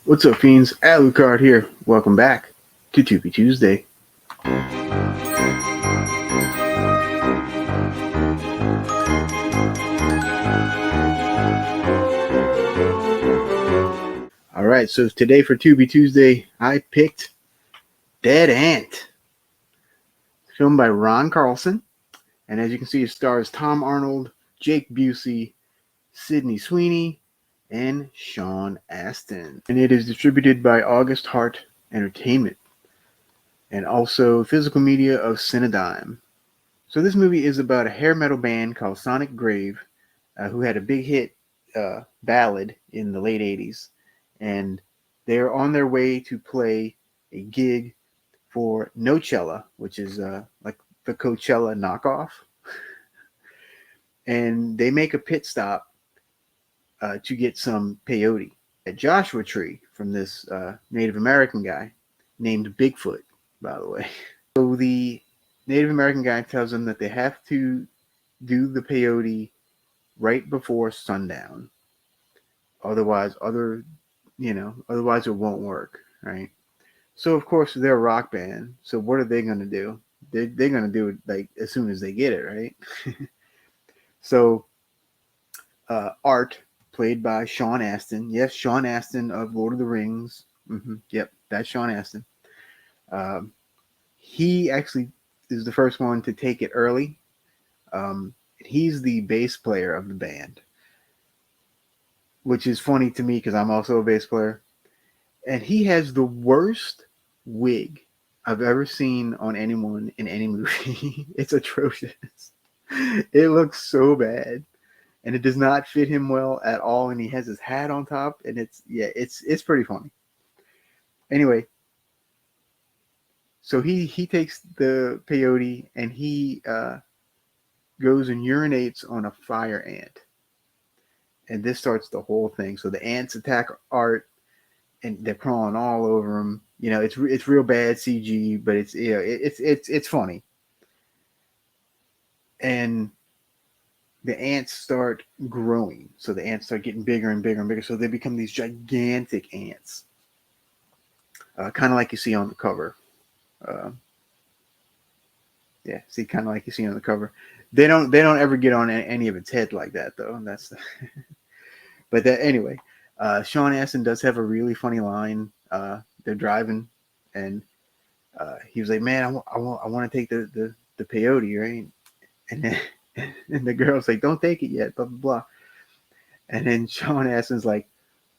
What's up, fiends? Alucard here. Welcome back to Tubi Tuesday. Alright, so today for Tubi Tuesday, I picked Dead Ant. Filmed by Ron Carlson. And as you can see, it stars Tom Arnold, Jake Busey, Sydney Sweeney, and Shawn Astin. And it is distributed by August Hart Entertainment. And also physical media of Cinedime. So this movie is about a hair metal band called Sonic Grave, who had a big hit ballad in the late 80s. And they're on their way to play a gig for Nochella, which is like the Coachella knockoff. And they make a pit stop to get some peyote. A Joshua tree from this Native American guy named Bigfoot, by the way. So the Native American guy tells them that they have to do the peyote right before sundown. Otherwise it won't work, right? So of course they're a rock band. So what are they gonna do? They're gonna do it like as soon as they get it, right? So Art, played by Shawn Astin. Yes, Shawn Astin of Lord of the Rings. Yep, that's Shawn Astin. He actually is the first one to take it early. He's the bass player of the band, which is funny to me because I'm also a bass player. And he has the worst wig I've ever seen on anyone in any movie. It's atrocious. It looks so bad. And it does not fit him well at all. And he has his hat on top. And it's pretty funny. Anyway, so he takes the peyote and he goes and urinates on a fire ant. And this starts the whole thing. So the ants attack Art, and they're crawling all over him. You know, it's real bad CG, but it's funny. And the ants start growing. So the ants start getting bigger and bigger and bigger. So they become these gigantic ants, kind of like you see on the cover. Kind of like you see on the cover. They don't ever get on any of its head like that, though. And that's but that anyway. Shawn Astin does have a really funny line. They're driving, and he was like, "Man, I want to take the peyote, right?" And then and the girl's like, "Don't take it yet." Blah blah blah. And then Shawn Astin's like,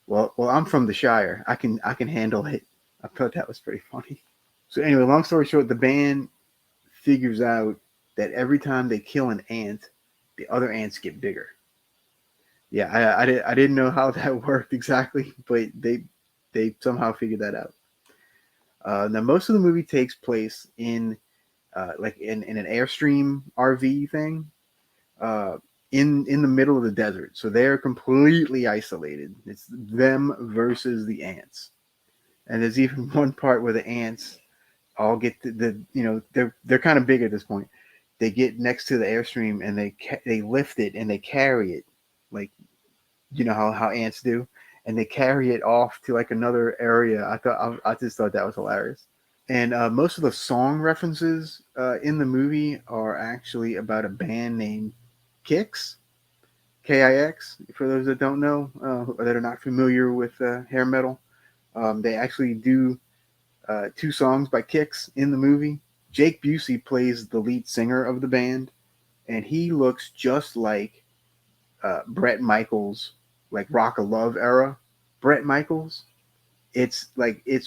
"Well, I'm from the Shire. I can handle it." I thought that was pretty funny. So anyway, long story short, the band figures out that every time they kill an ant, the other ants get bigger. Yeah, I didn't know how that worked exactly, but they somehow figured that out. Now most of the movie takes place in like in an Airstream RV thing in the middle of the desert. So they're completely isolated. It's them versus the ants. And there's even one part where the ants all get they're kind of big at this point. They get next to the Airstream and they lift it and they carry it, like you know how ants do, and they carry it off to like another area. I just thought that was hilarious. And most of the song references in the movie are actually about a band named Kix, Kix. For those that don't know, or that are not familiar with hair metal, they actually do 2 songs by Kix in the movie. Jake Busey plays the lead singer of the band, and he looks just like Bret Michaels, like Rock of Love era Bret Michaels. It's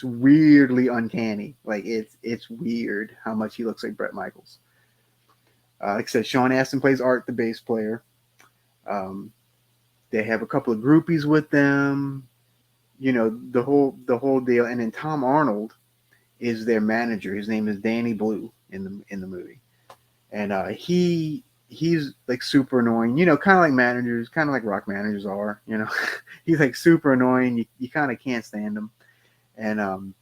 weirdly uncanny. Like it's weird how much he looks like Bret Michaels. Like I said, Shawn Astin plays Art, the bass player. They have a couple of groupies with them. You know, the whole deal. And then Tom Arnold is their manager. His name is Danny Blue in the movie, and he's like super annoying. You know, kind of like managers, kind of like rock managers are. You know, he's like super annoying. You kind of can't stand him, and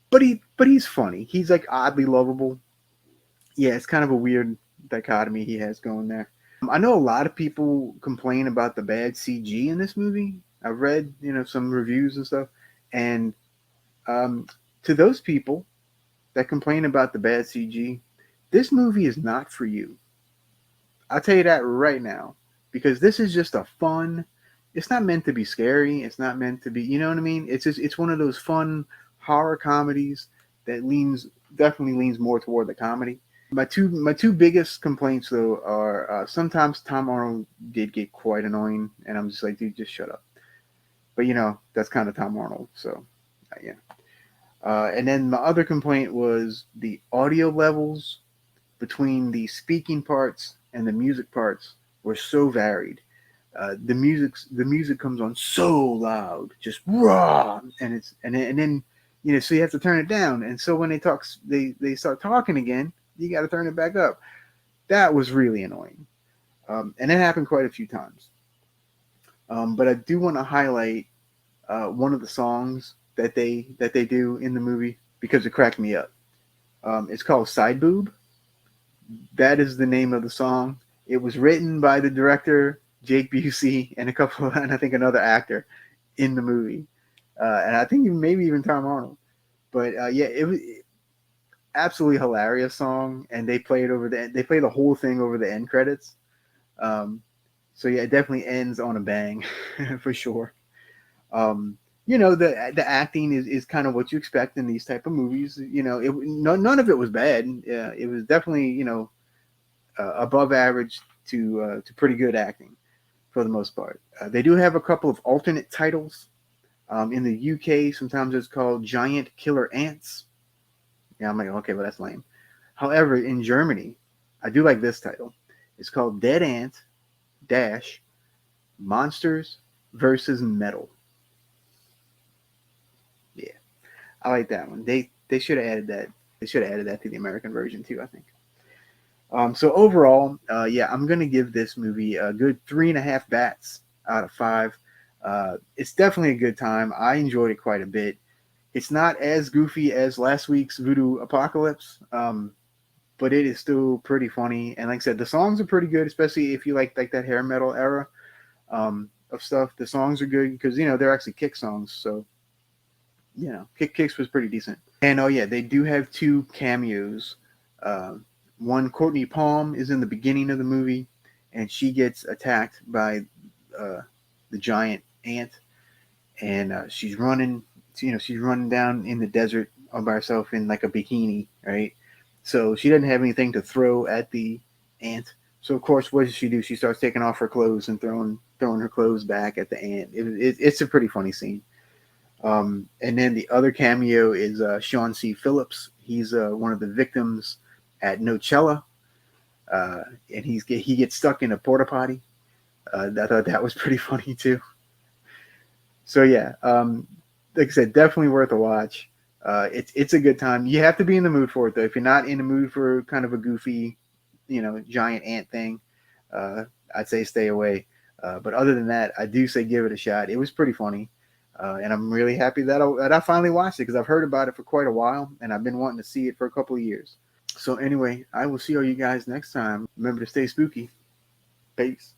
but he's funny. He's like oddly lovable. Yeah, it's kind of a weird dichotomy he has going there. I know a lot of people complain about the bad CG in this movie. I've read some reviews and stuff, And to those people that complain about the bad CG, this movie is not for you. I'll tell you that right now, because this is just a fun. It's not meant to be scary. It's not meant to be, you know what I mean? It's one of those fun horror comedies that definitely leans more toward the comedy. My two biggest complaints though are sometimes Tom Arnold did get quite annoying, and I'm just like, dude, just shut up. But that's kind of Tom Arnold, so yeah. And then my other complaint was the audio levels between the speaking parts and the music parts were so varied. The music comes on so loud, just raw, and then so you have to turn it down. And so when they start talking again, you got to turn it back up. That was really annoying, and it happened quite a few times. But I do want to highlight one of the songs that they do in the movie because it cracked me up. It's called Side Boob. That is the name of the song. It was written by the director Jake Busey and I think another actor in the movie, and I think maybe even Tom Arnold. But yeah, it was absolutely hilarious song, and they play the whole thing over the end credits. Um, so yeah, it definitely ends on a bang for sure. Um, the acting is kind of what you expect in these type of movies. None of it was bad. It was definitely above average to pretty good acting for the most part. They do have a couple of alternate titles. In the UK, sometimes it's called Giant Killer Ants. Yeah, I'm like, okay, well, that's lame. However, in Germany, I do like this title. It's called Dead Ant Dash Monsters versus Metal. Yeah, I like that one. They should have added that. They should have added that to the American version too, I think. So overall, yeah, I'm gonna give this movie a good 3.5 bats out of 5. It's definitely a good time. I enjoyed it quite a bit. It's not as goofy as last week's Voodoo Apocalypse, but it is still pretty funny. And like I said, the songs are pretty good, especially if you like that hair metal era of stuff. The songs are good because they're actually Kick songs, so Kicks was pretty decent. And oh yeah, they do have 2 cameos. Uh, One, Courtney Palm is in the beginning of the movie, and she gets attacked by the giant ant, and she's running. She's running down in the desert all by herself in like a bikini, right? So she doesn't have anything to throw at the ant. So of course, what does she do? She starts taking off her clothes and throwing her clothes back at the ant. It's a pretty funny scene. And then the other cameo is Shawn C. Phillips. He's one of the victims at Nocella, and he gets stuck in a porta potty. I thought that was pretty funny too. So yeah, like I said, definitely worth a watch. It's a good time. You have to be in the mood for it though. If you're not in the mood for kind of a goofy, giant ant thing, I'd say stay away. But other than that, I do say give it a shot. It was pretty funny. And I'm really happy that I finally watched it because I've heard about it for quite a while and I've been wanting to see it for a couple of years. So anyway, I will see all you guys next time. Remember to stay spooky. Peace.